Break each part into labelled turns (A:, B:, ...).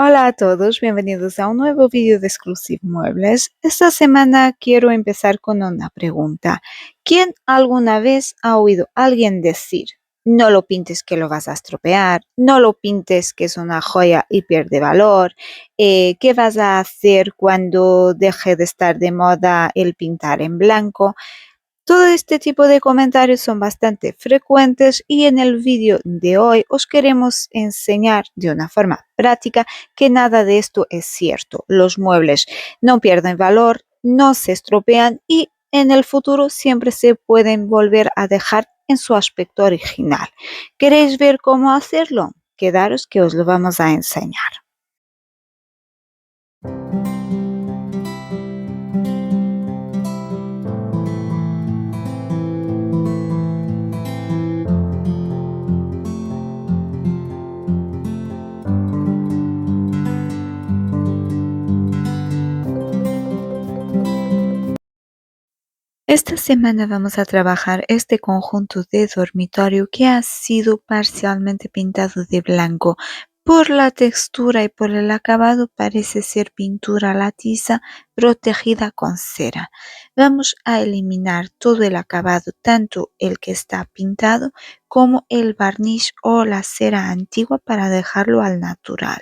A: Hola a todos, bienvenidos a un nuevo vídeo de Exclusive Muebles. Esta semana quiero empezar con una pregunta. ¿Quién alguna vez ha oído a alguien decir, no lo pintes que lo vas a estropear, no lo pintes que es una joya y pierde valor, qué vas a hacer cuando deje de estar de moda el pintar en blanco? Todo este tipo de comentarios son bastante frecuentes y en el vídeo de hoy os queremos enseñar de una forma práctica que nada de esto es cierto. Los muebles no pierden valor, no se estropean y en el futuro siempre se pueden volver a dejar en su aspecto original. ¿Queréis ver cómo hacerlo? Quedaros que os lo vamos a enseñar. Esta semana vamos a trabajar este conjunto de dormitorio que ha sido parcialmente pintado de blanco. Por la textura y por el acabado parece ser pintura a la tiza protegida con cera. Vamos a eliminar todo el acabado, tanto el que está pintado como el barniz o la cera antigua para dejarlo al natural.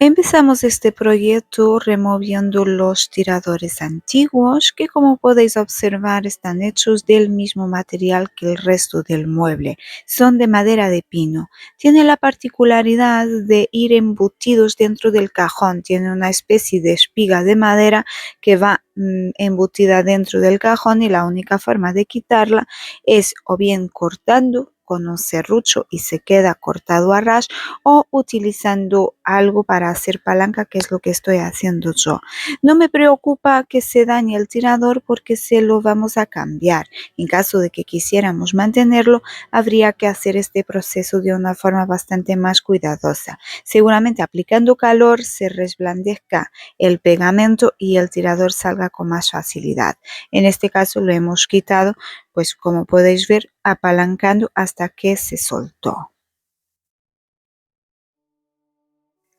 A: Empezamos este proyecto removiendo los tiradores antiguos que, como podéis observar, están hechos del mismo material que el resto del mueble. Son de madera de pino. Tiene la particularidad de ir embutidos dentro del cajón. Tiene una especie de espiga de madera que va embutida dentro del cajón y la única forma de quitarla es o bien cortando con un serrucho y se queda cortado a ras o utilizando algo para hacer palanca, que es lo que estoy haciendo yo. No me preocupa que se dañe el tirador porque se lo vamos a cambiar. En caso de que quisiéramos mantenerlo, habría que hacer este proceso de una forma bastante más cuidadosa. Seguramente aplicando calor se resblandezca el pegamento y el tirador salga con más facilidad. En este caso lo hemos quitado, pues como podéis ver, apalancando hasta que se soltó.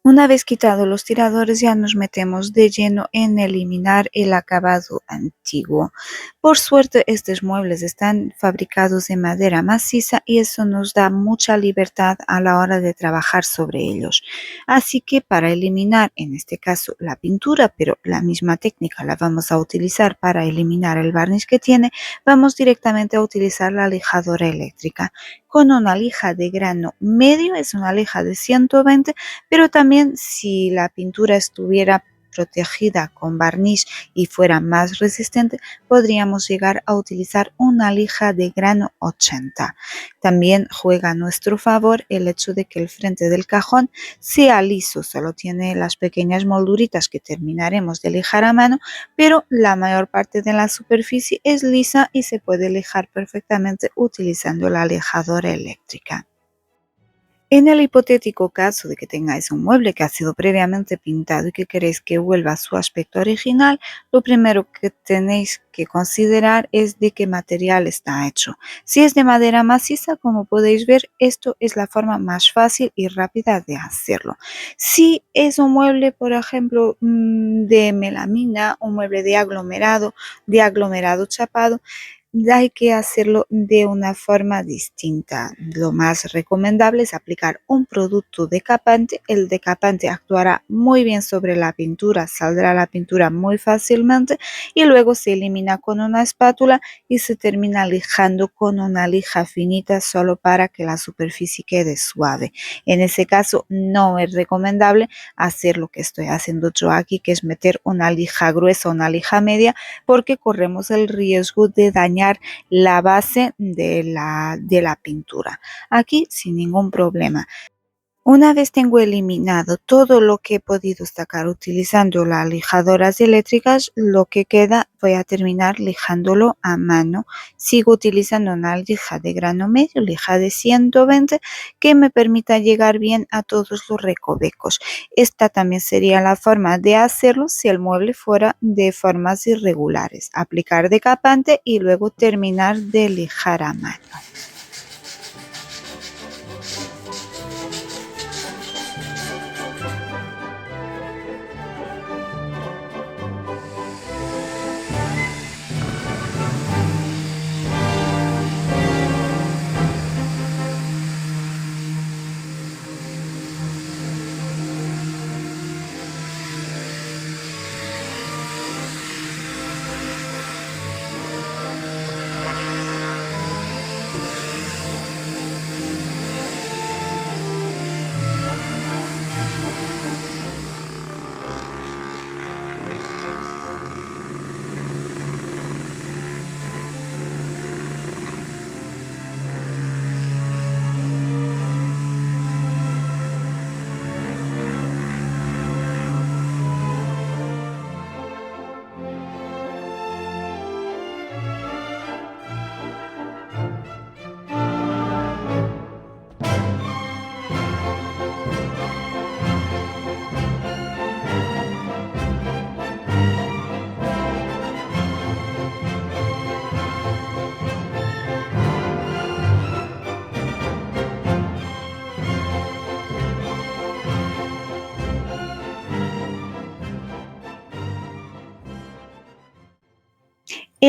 A: Una vez quitados los tiradores ya nos metemos de lleno en eliminar el acabado antiguo. Por suerte estos muebles están fabricados de madera maciza y eso nos da mucha libertad a la hora de trabajar sobre ellos. Así que para eliminar en este caso la pintura, pero la misma técnica la vamos a utilizar para eliminar el barniz que tiene, vamos directamente a utilizar la lijadora eléctrica. Con una lija de grano medio, es una lija de 120, pero también si la pintura estuviera protegida con barniz y fuera más resistente, podríamos llegar a utilizar una lija de grano 80. También juega a nuestro favor el hecho de que el frente del cajón sea liso, solo tiene las pequeñas molduritas que terminaremos de lijar a mano, pero la mayor parte de la superficie es lisa y se puede lijar perfectamente utilizando la lijadora eléctrica. En el hipotético caso de que tengáis un mueble que ha sido previamente pintado y que queréis que vuelva a su aspecto original, lo primero que tenéis que considerar es de qué material está hecho. Si es de madera maciza, como podéis ver, esto es la forma más fácil y rápida de hacerlo. Si es un mueble, por ejemplo, de melamina, un mueble de aglomerado chapado, hay que hacerlo de una forma distinta. Lo más recomendable es aplicar un producto decapante. El decapante actuará muy bien sobre la pintura, saldrá la pintura muy fácilmente y luego se elimina con una espátula y se termina lijando con una lija finita solo para que la superficie quede suave. En ese caso no es recomendable hacer lo que estoy haciendo yo aquí, que es meter una lija gruesa o una lija media, porque corremos el riesgo de dañar la base de la pintura. Aquí sin ningún problema. Una vez tengo eliminado todo lo que he podido sacar utilizando las lijadoras eléctricas, lo que queda voy a terminar lijándolo a mano. Sigo utilizando una lija de grano medio, lija de 120, que me permita llegar bien a todos los recovecos. Esta también sería la forma de hacerlo si el mueble fuera de formas irregulares. Aplicar decapante y luego terminar de lijar a mano.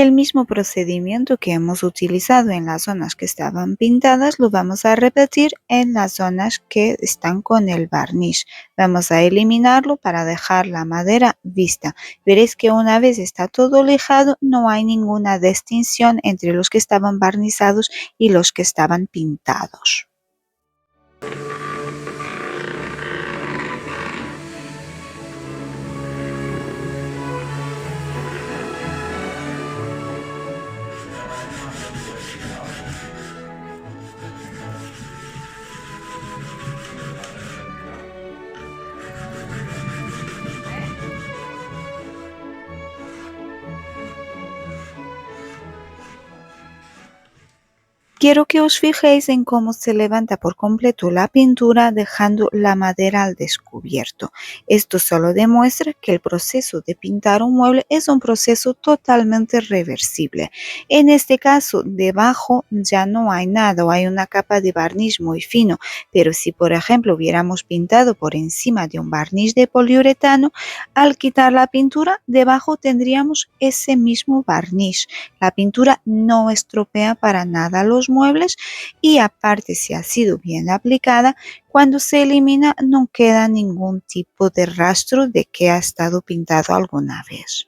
A: El mismo procedimiento que hemos utilizado en las zonas que estaban pintadas lo vamos a repetir en las zonas que están con el barniz. Vamos a eliminarlo para dejar la madera vista. Veréis que una vez está todo lijado no hay ninguna distinción entre los que estaban barnizados y los que estaban pintados. Quiero que os fijéis en cómo se levanta por completo la pintura dejando la madera al descubierto. Esto solo demuestra que el proceso de pintar un mueble es un proceso totalmente reversible. En este caso, debajo ya no hay nada o hay una capa de barniz muy fino, pero si por ejemplo hubiéramos pintado por encima de un barniz de poliuretano, al quitar la pintura, debajo tendríamos ese mismo barniz. La pintura no estropea para nada los muebles y aparte si ha sido bien aplicada, cuando se elimina no queda ningún tipo de rastro de que ha estado pintado alguna vez.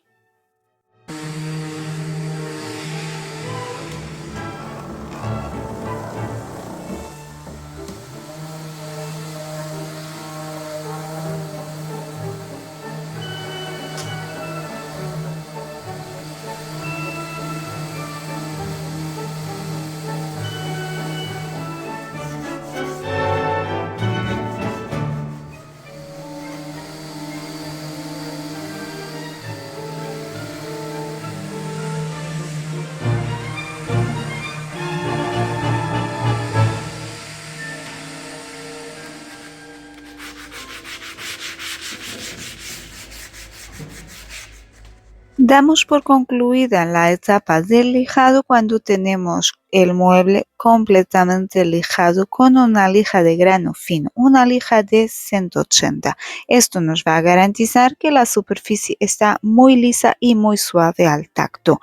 A: Damos por concluida la etapa del lijado cuando tenemos el mueble completamente lijado con una lija de grano fino, una lija de 180. Esto nos va a garantizar que la superficie está muy lisa y muy suave al tacto.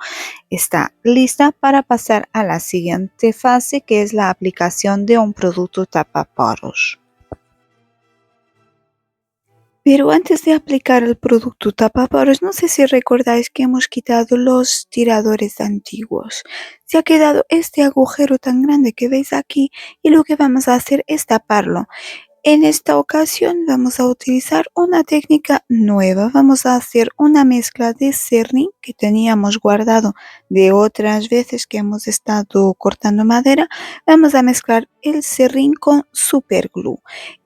A: Está lista para pasar a la siguiente fase, que es la aplicación de un producto tapaporos. Pero antes de aplicar el producto tapaporos, no sé si recordáis que hemos quitado los tiradores antiguos. Se ha quedado este agujero tan grande que veis aquí y lo que vamos a hacer es taparlo. En esta ocasión vamos a utilizar una técnica nueva. Vamos a hacer una mezcla de serrín que teníamos guardado de otras veces que hemos estado cortando madera. Vamos a mezclar el serrín con superglue.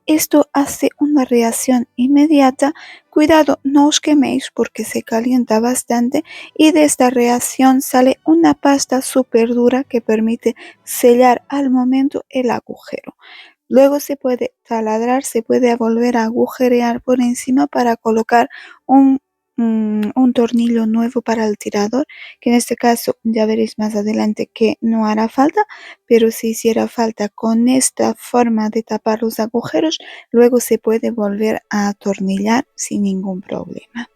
A: Esto hace una reacción inmediata. Cuidado, no os queméis porque se calienta bastante y de esta reacción sale una pasta súper dura que permite sellar al momento el agujero. Luego se puede taladrar, se puede volver a agujerear por encima para colocar un tornillo nuevo para el tirador, que en este caso ya veréis más adelante que no hará falta, pero si hiciera falta con esta forma de tapar los agujeros, luego se puede volver a atornillar sin ningún problema.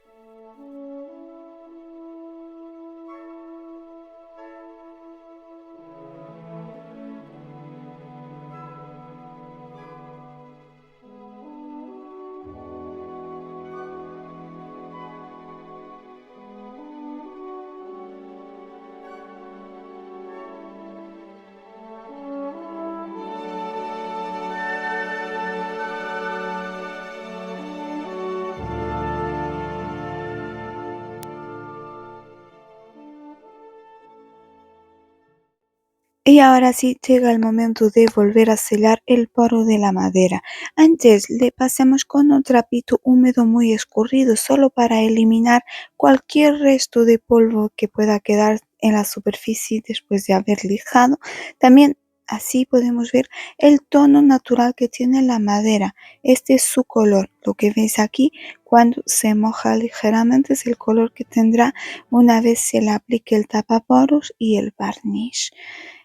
A: Y ahora sí llega el momento de volver a sellar el poro de la madera. Antes le pasamos con un trapito húmedo muy escurrido solo para eliminar cualquier resto de polvo que pueda quedar en la superficie después de haber lijado. También así podemos ver el tono natural que tiene la madera. Este es su color. Lo que veis aquí cuando se moja ligeramente es el color que tendrá una vez se le aplique el tapaporos y el barniz.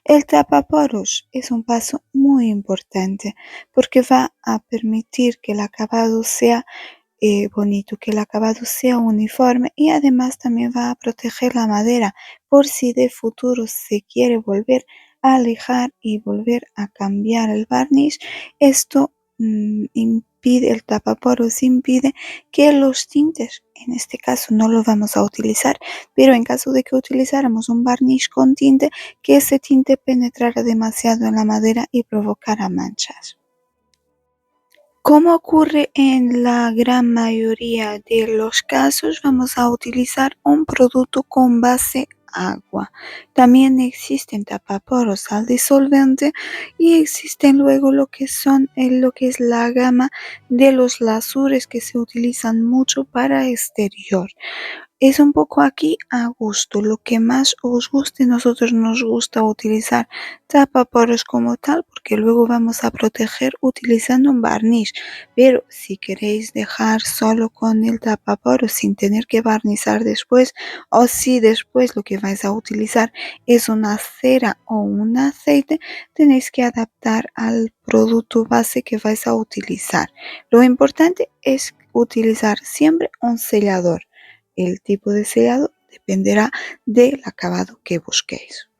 A: El tapaporos es un paso muy importante porque va a permitir que el acabado sea bonito, que el acabado sea uniforme y además también va a proteger la madera por si de futuro se quiere volver a lijar y volver a cambiar el barniz. Esto impide, el tapaporos impide que los tintes, en este caso no lo vamos a utilizar, pero en caso de que utilizáramos un barniz con tinte, que ese tinte penetrara demasiado en la madera y provocara manchas. Como ocurre en la gran mayoría de los casos, vamos a utilizar un producto con base agua. También existen tapaporos al disolvente y existen luego lo que es la gama de los lasures que se utilizan mucho para exterior. Es un poco aquí a gusto, lo que más os guste. Nosotros nos gusta utilizar tapaporos como tal porque luego vamos a proteger utilizando un barniz, pero si queréis dejar solo con el tapaporos sin tener que barnizar después, o si después lo que vais a utilizar es una cera o un aceite, tenéis que adaptar al producto base que vais a utilizar. Lo importante es utilizar siempre un sellador. El tipo de sellado dependerá del acabado que busquéis.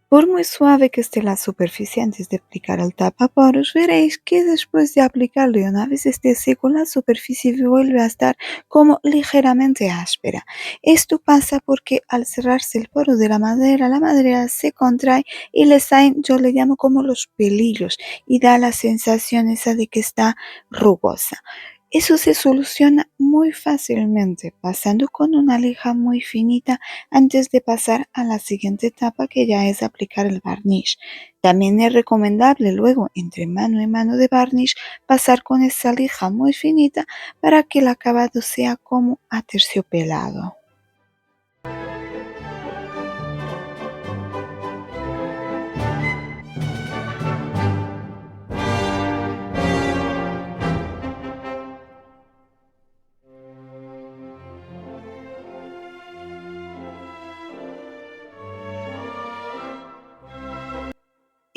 A: Por muy suave que esté la superficie antes de aplicar el tapaporos, veréis que después de aplicarlo y una vez esté seco, la superficie vuelve a estar como ligeramente áspera. Esto pasa porque al cerrarse el poro de la madera se contrae y le salen, yo le llamo como los pelillos, y da la sensación esa de que está rugosa. Eso se soluciona muy fácilmente pasando con una lija muy finita antes de pasar a la siguiente etapa, que ya es aplicar el barniz. También es recomendable luego, entre mano y mano de barniz, pasar con esa lija muy finita para que el acabado sea como aterciopelado.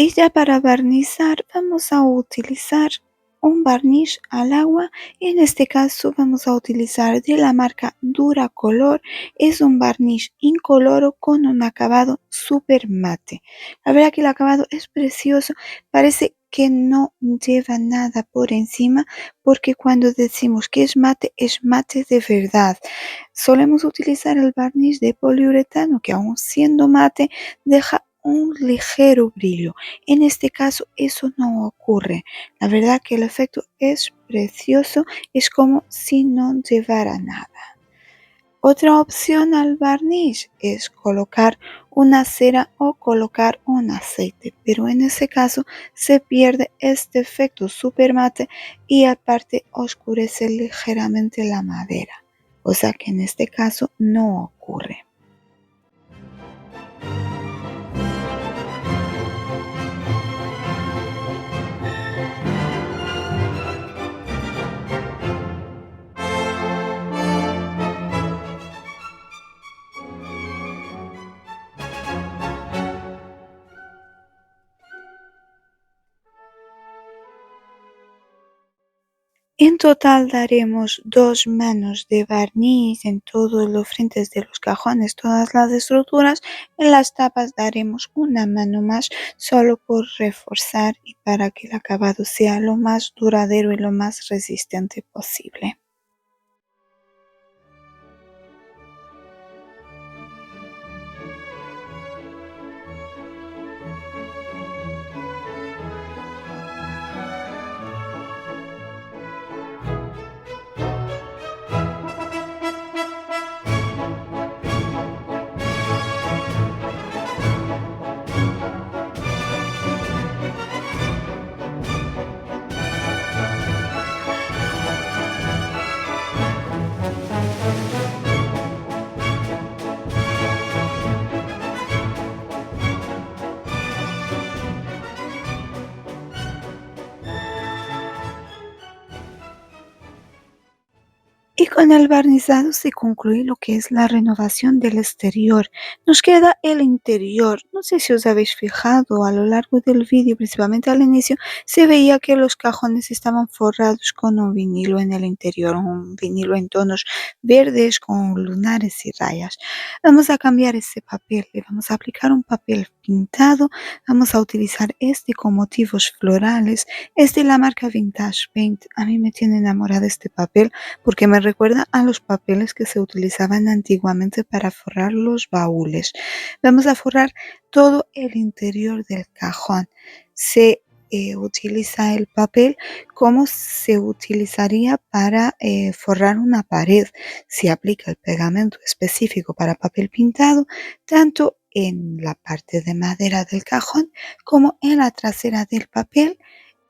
A: Y ya para barnizar vamos a utilizar un barniz al agua. En este caso vamos a utilizar de la marca Duracolor. Es un barniz incoloro con un acabado súper mate. La verdad que el acabado es precioso. Parece que no lleva nada por encima, porque cuando decimos que es mate de verdad. Solemos utilizar el barniz de poliuretano que, aun siendo mate, deja un ligero brillo. En este caso eso no ocurre. La verdad que el efecto es precioso, es como si no llevara nada. Otra opción al barniz es colocar una cera o colocar un aceite, pero en ese caso se pierde este efecto super mate y aparte oscurece ligeramente la madera, o sea que en este caso no ocurre. En total daremos 2 manos de barniz en todos los frentes de los cajones, todas las estructuras. En las tapas daremos una mano más, solo por reforzar y para que el acabado sea lo más duradero y lo más resistente posible. Y con el barnizado se concluye lo que es la renovación del exterior. Nos queda el interior. No sé si os habéis fijado a lo largo del vídeo, principalmente al inicio, se veía que los cajones estaban forrados con un vinilo en el interior, un vinilo en tonos verdes con lunares y rayas. Vamos a cambiar ese papel, le vamos a aplicar un papel pintado, vamos a utilizar este con motivos florales. Es de la marca Vintage Paint. A mí me tiene enamorada este papel porque me recuerda a los papeles que se utilizaban antiguamente para forrar los baúles. Vamos a forrar todo el interior del cajón. Se utiliza el papel como se utilizaría para forrar una pared. Se aplica el pegamento específico para papel pintado, tanto en la parte de madera del cajón como en la trasera del papel,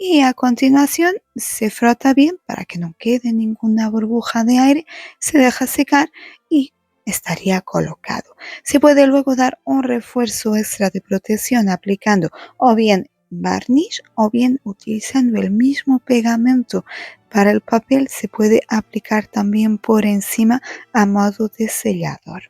A: y a continuación se frota bien para que no quede ninguna burbuja de aire, se deja secar y estaría colocado. Se puede luego dar un refuerzo extra de protección aplicando o bien barniz o bien utilizando el mismo pegamento para el papel. Se puede aplicar también por encima a modo de sellador.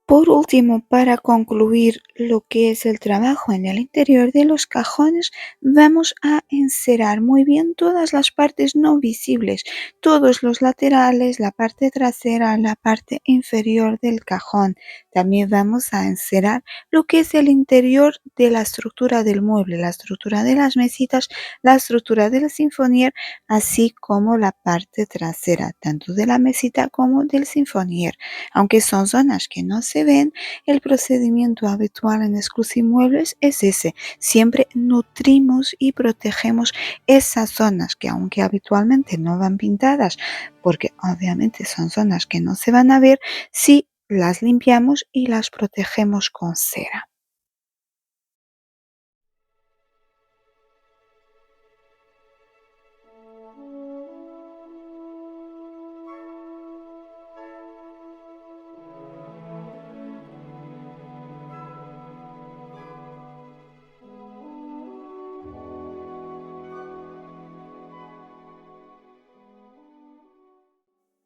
A: Por último, para concluir lo que es el trabajo en el interior de los cajones, vamos a encerar muy bien todas las partes no visibles, todos los laterales, la parte trasera, la parte inferior del cajón. También vamos a encerar lo que es el interior de la estructura del mueble, la estructura de las mesitas, la estructura del sinfonier, así como la parte trasera, tanto de la mesita como del sinfonier. Aunque son zonas que no se ven, el procedimiento habitual en Exclusimuebles es ese. Siempre nutrimos y protegemos esas zonas que, aunque habitualmente no van pintadas, porque obviamente son zonas que no se van a ver, sí las limpiamos y las protegemos con cera.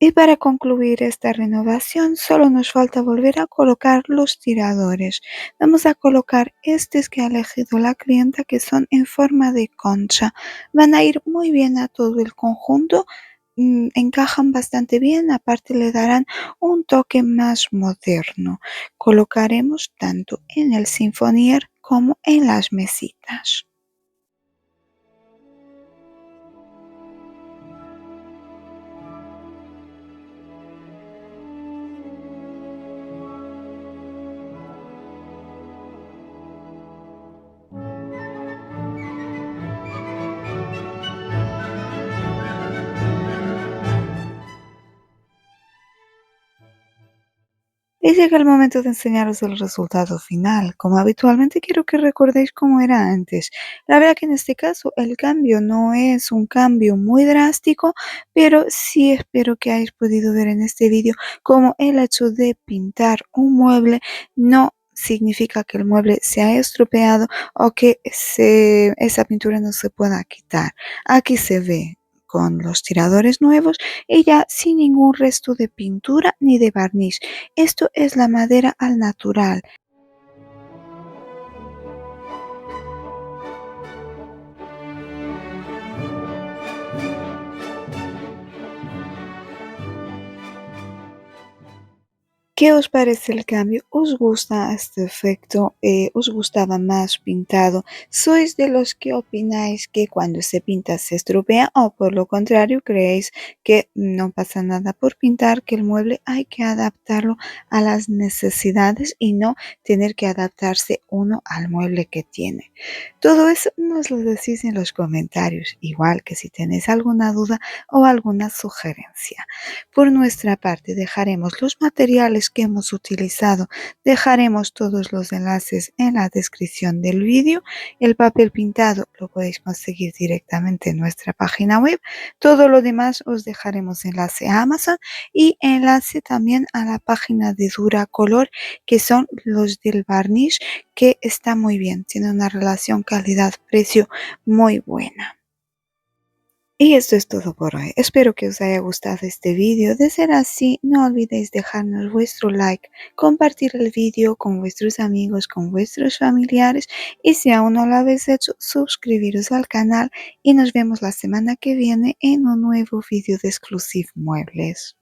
A: Y para concluir esta renovación, solo nos falta volver a colocar los tiradores. Vamos a colocar estos que ha elegido la clienta, que son en forma de concha. Van a ir muy bien a todo el conjunto, encajan bastante bien, aparte le darán un toque más moderno. Colocaremos tanto en el sinfonier como en las mesitas. Y llega el momento de enseñaros el resultado final. Como habitualmente quiero que recordéis cómo era antes. La verdad que en este caso el cambio no es un cambio muy drástico, pero sí espero que hayáis podido ver en este vídeo cómo el hecho de pintar un mueble no significa que el mueble se ha estropeado o que esa pintura no se pueda quitar. Aquí se ve con los tiradores nuevos y ya sin ningún resto de pintura ni de barniz. Esto es la madera al natural. ¿Qué os parece el cambio? ¿Os gusta este efecto? ¿Os gustaba más pintado? ¿Sois de los que opináis que cuando se pinta se estropea o por lo contrario creéis que no pasa nada por pintar, que el mueble hay que adaptarlo a las necesidades y no tener que adaptarse uno al mueble que tiene? Todo eso nos lo decís en los comentarios, igual que si tenéis alguna duda o alguna sugerencia. Por nuestra parte, dejaremos los materiales que hemos utilizado, dejaremos todos los enlaces en la descripción del vídeo. El papel pintado lo podéis conseguir directamente en nuestra página web. Todo lo demás os dejaremos enlace a Amazon y enlace también a la página de Duracolor, que son los del barniz, que está muy bien, tiene una relación calidad-precio muy buena. Y esto es todo por hoy. Espero que os haya gustado este vídeo. De ser así, no olvidéis dejarnos vuestro like, compartir el vídeo con vuestros amigos, con vuestros familiares y si aún no lo habéis hecho, suscribiros al canal y nos vemos la semana que viene en un nuevo vídeo de Exclusive Muebles.